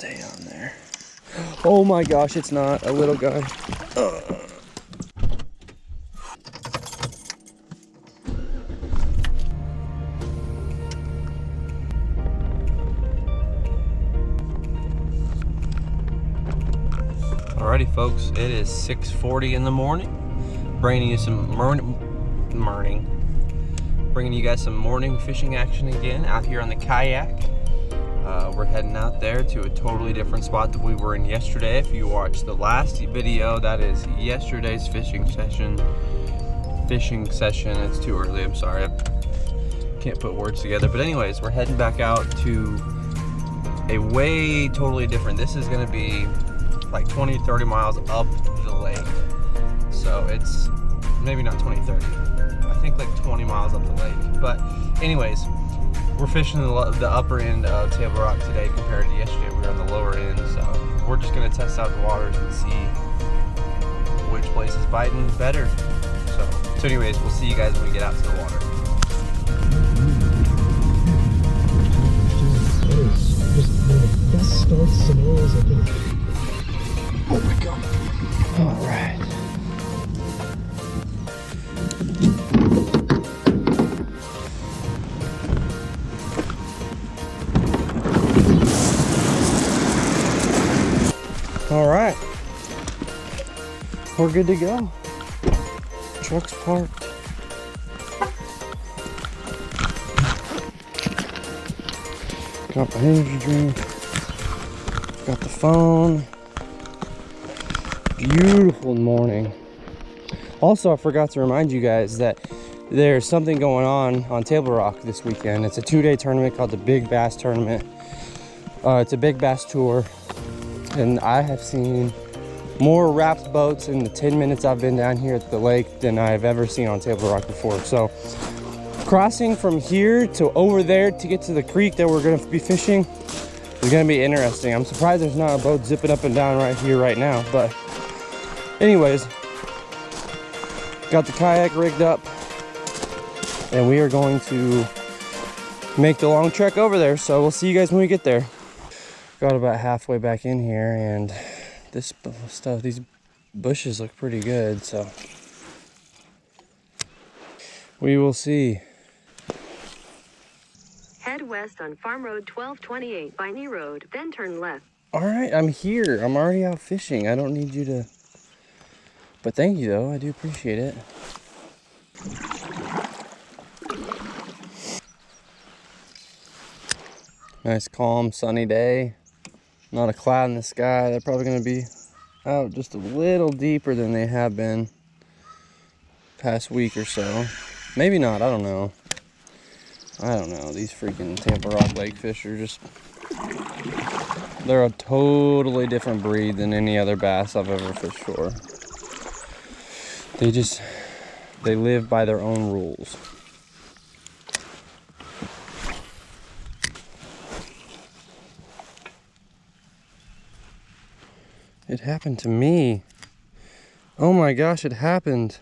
stay on there. Oh my gosh, it's not a little guy. Alrighty folks, it is 6:40 in the morning. Bringing you guys some morning fishing action again out here on the kayak. We're heading out there to a totally different spot that we were in yesterday. If you watched the last video, that is yesterday's fishing session. It's too early, I'm sorry. I can't put words together. But anyways, we're heading back out to a way totally different. This is gonna be like 20-30 miles up the lake. So it's maybe not 20-30. I think like 20 miles up the lake. But anyways, we're fishing the upper end of Table Rock today compared to yesterday. We were on the lower end, so we're just gonna test out the waters and see which place is biting better. So anyways, we'll see you guys when we get out to the water. Just one of the best start scenarios I can. Oh my god. All right. All right, we're good to go. Truck's parked. Got my energy drink. Got the phone. Beautiful morning. Also, I forgot to remind you guys that there's something going on Table Rock this weekend. It's a 2-day tournament called the Big Bass Tournament. It's a big bass tour. And I have seen more wrapped boats in the 10 minutes I've been down here at the lake than I've ever seen on Table Rock before. So crossing from here to over there to get to the creek that we're gonna be fishing is gonna be interesting. I'm surprised there's not a boat zipping up and down right here right now. But anyways, got the kayak rigged up and we are going to make the long trek over there. So we'll see you guys when we get there. Got about halfway back in here and this stuff, these bushes look pretty good, so we will see. Head west on Farm Road 1228 Viney Road, then turn left. All right, I'm here. I'm already out fishing. I don't need you to, but thank you though. I do appreciate it. Nice calm sunny day. Not a cloud in the sky. They're probably going to be out just a little deeper than they have been past week or so. Maybe not. I don't know. These freaking Tampa Rock Lake fish are just... they're a totally different breed than any other bass I've ever fished for. They live by their own rules. It happened to me. Oh my gosh, it happened.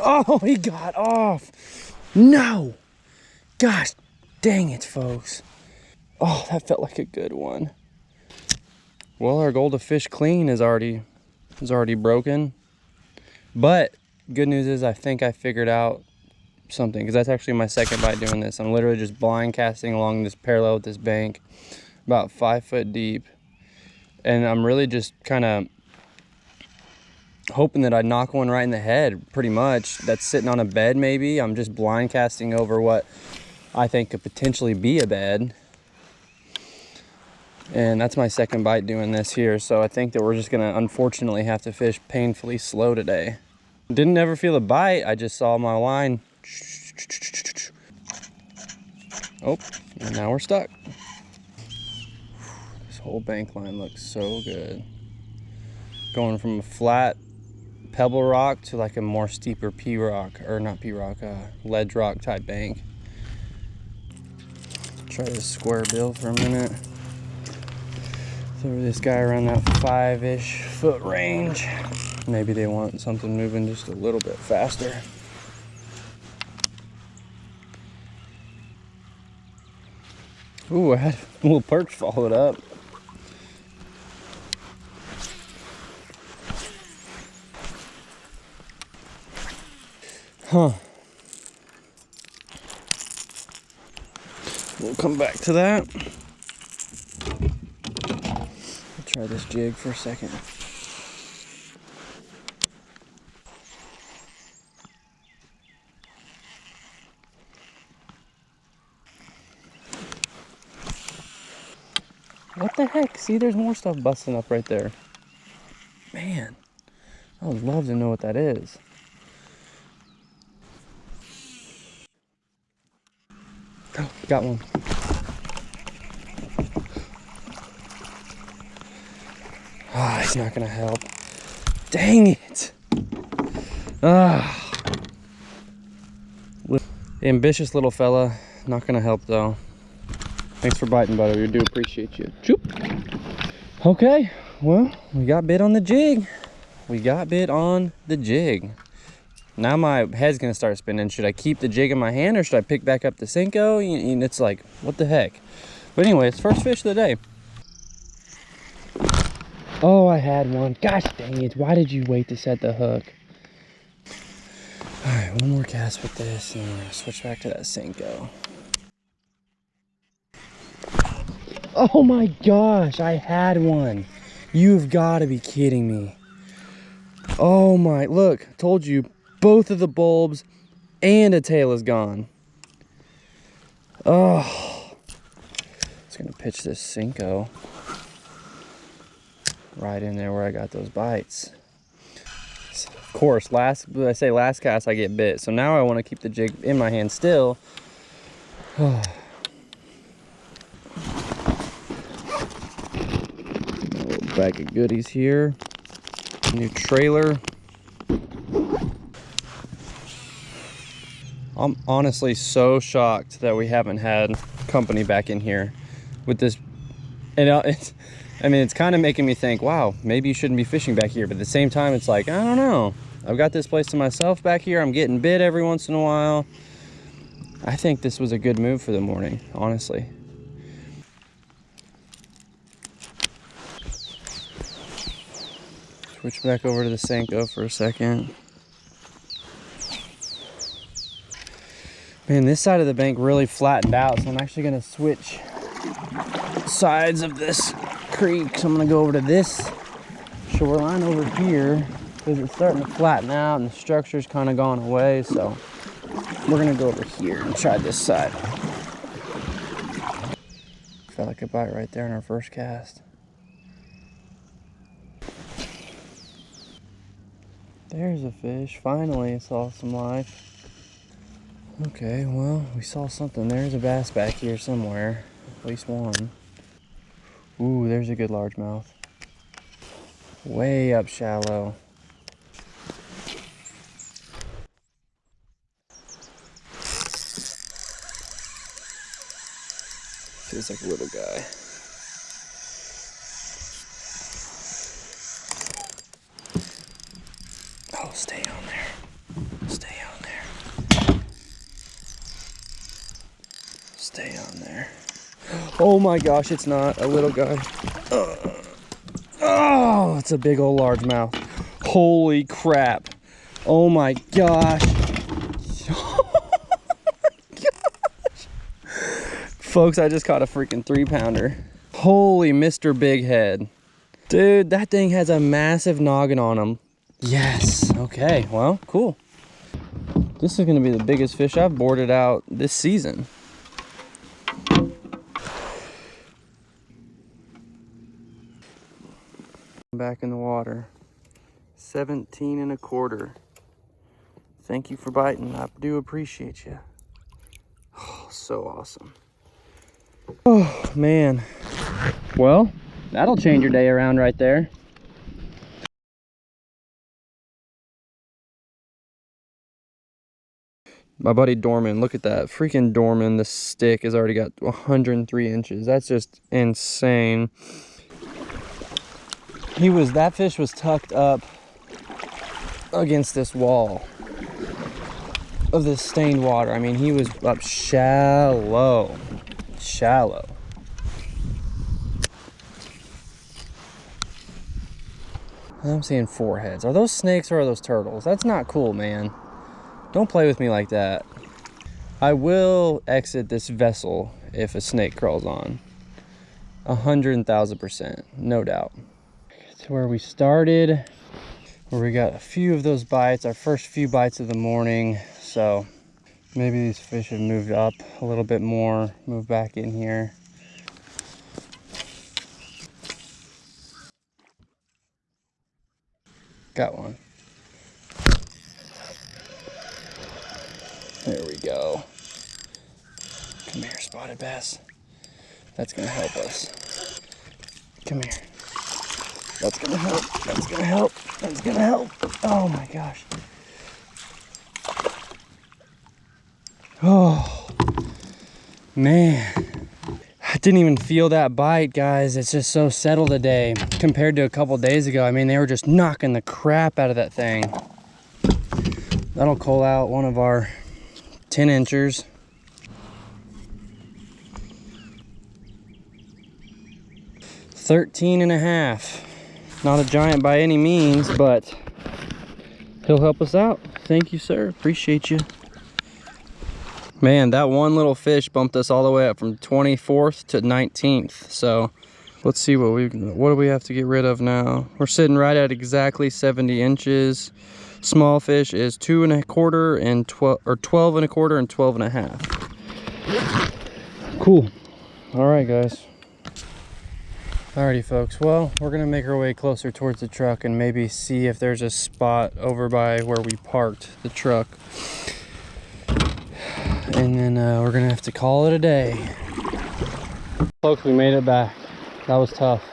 Oh, he got off. No. Gosh, dang it, folks. Oh, that felt like a good one. Well, our goal to fish clean is already broken. But good news is I think I figured out something, because that's actually my second bite doing this. I'm literally just blind casting along this parallel with this bank, about 5 foot deep. And I'm really just kind of hoping that I knock one right in the head, pretty much. That's sitting on a bed maybe. I'm just blind casting over what I think could potentially be a bed. And that's my second bite doing this here. So I think that we're just gonna unfortunately have to fish painfully slow today. Didn't ever feel a bite. I just saw my line. Oh, and now we're stuck. This whole bank line looks so good. Going from a flat pebble rock to like a more steeper P-rock, or not P-rock, ledge rock type bank. Try this square bill for a minute. Throw this guy around that 5-ish foot range. Maybe they want something moving just a little bit faster. Ooh, I had a little perch followed up. Huh. We'll come back to that. I'll try this jig for a second. What the heck? See, there's more stuff busting up right there. Man, I would love to know what that is. Oh, got one. Ah, he's not gonna help. Dang it. Ah. Ambitious little fella. Not gonna help though. Thanks for biting, buddy. We do appreciate you. Choop. Okay, well, we got bit on the jig. We got bit on the jig. Now my head's gonna start spinning. Should I keep the jig in my hand or should I pick back up the Senko? And it's like, what the heck? But anyway, it's first fish of the day. Oh, I had one. Gosh dang it. Why did you wait to set the hook? All right, one more cast with this and then switch back to that Senko. Oh my gosh, I had one. You've got to be kidding me. Oh my, look, told you, both of the bulbs and a tail is gone. Oh, it's gonna pitch this Senko right in there where I got those bites. Of course, last cast I get bit, so now I want to keep the jig in my hand still. Oh. Bag of goodies here. New trailer. I'm honestly so shocked that we haven't had company back in here with this. And it's kind of making me think, wow, maybe you shouldn't be fishing back here. But at the same time, it's like, I don't know. I've got this place to myself back here. I'm getting bit every once in a while. I think this was a good move for the morning, honestly. Switch back over to the Senko for a second. Man, this side of the bank really flattened out, so I'm actually gonna switch sides of this creek. So I'm gonna go over to this shoreline over here because it's starting to flatten out and the structure's kind of gone away. So we're gonna go over here and try this side. Felt like a bite right there in our first cast. There's a fish. Finally, I saw some life. Okay, well, we saw something. There's a bass back here somewhere. At least one. Ooh, there's a good largemouth. Way up shallow. Feels like a little guy. Oh, stay on there. Stay on there. Stay on there. Oh my gosh, it's not a little guy. Oh, it's a big old largemouth. Holy crap. Oh my gosh. Oh my gosh. Folks, I just caught a freaking 3-pounder. Holy Mr. Big Head. Dude, that thing has a massive noggin on him. Yes. Okay, well, cool. This is gonna be the biggest fish I've boarded out this season. Back in the water. 17 1/4. Thank you for biting. I do appreciate you. Oh, so awesome. Oh, man. Well, that'll change your day around right there. My buddy Dorman, look at that. Freaking Dorman, the stick has already got 103 inches. That's just insane. That fish was tucked up against this wall of this stained water. I mean, he was up shallow. I'm seeing 4 heads. Are those snakes or are those turtles? That's not cool, man. Don't play with me like that. I will exit this vessel if a snake crawls on. 100,000%, no doubt. To where we started, where we got a few of those bites, our first few bites of the morning. So maybe these fish have moved up a little bit more, moved back in here. Got one. There we go. Come here, spotted bass. That's gonna help us. Come here. That's gonna help. That's gonna help. That's gonna help. Oh my gosh. Oh man. I didn't even feel that bite, guys. It's just so settled today compared to a couple days ago. I mean, they were just knocking the crap out of that thing. That'll cull out one of our 10-inchers. $13.5. Not a giant by any means, but he'll help us out. Thank you, sir. Appreciate you. Man, that one little fish bumped us all the way up from 24th to 19th. So let's see what do we have to get rid of now. We're sitting right at exactly 70 inches. Small fish is 2 1/4 and 12 1/4 and 12.5. Cool. All right, guys. Alrighty, folks. Well, we're gonna make our way closer towards the truck and maybe see if there's a spot over by where we parked the truck. And then we're gonna have to call it a day. Folks, we made it back. That was tough.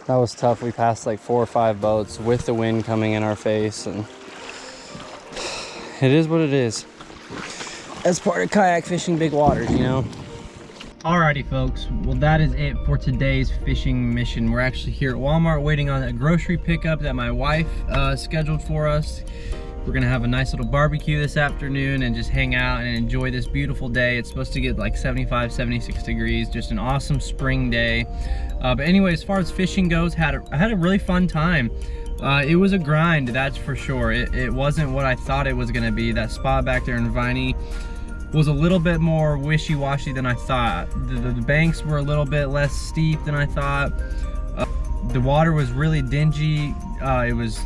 That was tough. We passed like 4 or 5 boats with the wind coming in our face, and it is what it is. That's part of kayak fishing big waters, you know. Alrighty, folks. Well, that is it for today's fishing mission. We're actually here at Walmart waiting on a grocery pickup that my wife scheduled for us. We're gonna have a nice little barbecue this afternoon and just hang out and enjoy this beautiful day. It's supposed to get like 75, 76 degrees, just an awesome spring day. But anyway, as far as fishing goes, I had a really fun time. It was a grind, that's for sure. It wasn't what I thought it was gonna be. That spot back there in Viney was a little bit more wishy-washy than I thought. The banks were a little bit less steep than I thought. The water was really dingy. It was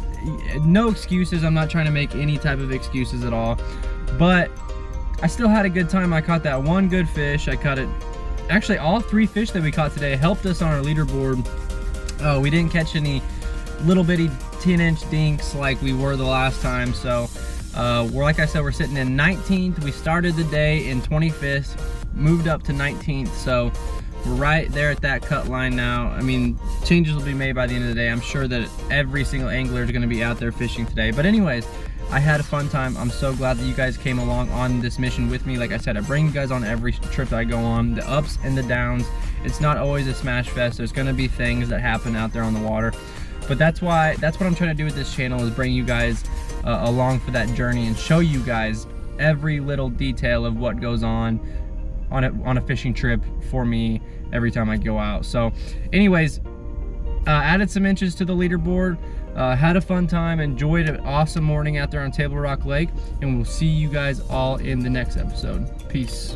no excuses. I'm not trying to make any type of excuses at all, but I still had a good time. I caught that one good fish. I caught it. Actually, all 3 fish that we caught today helped us on our leaderboard. We didn't catch any little bitty 10-inch dinks like we were the last time. So like I said, we're sitting in 19th. We started the day in 25th, moved up to 19th. So we're right there at that cut line now. I mean, changes will be made by the end of the day. I'm sure that every single angler is gonna be out there fishing today. But anyways, I had a fun time. I'm so glad that you guys came along on this mission with me. Like I said, I bring you guys on every trip that I go on, the ups and the downs. It's not always a smash fest. There's gonna be things that happen out there on the water. But that's what I'm trying to do with this channel, is bring you guys along for that journey and show you guys every little detail of what goes on a fishing trip for me every time I go out. So anyways, added some inches to the leaderboard, had a fun time, enjoyed an awesome morning out there on Table Rock Lake, and we'll see you guys all in the next episode. Peace.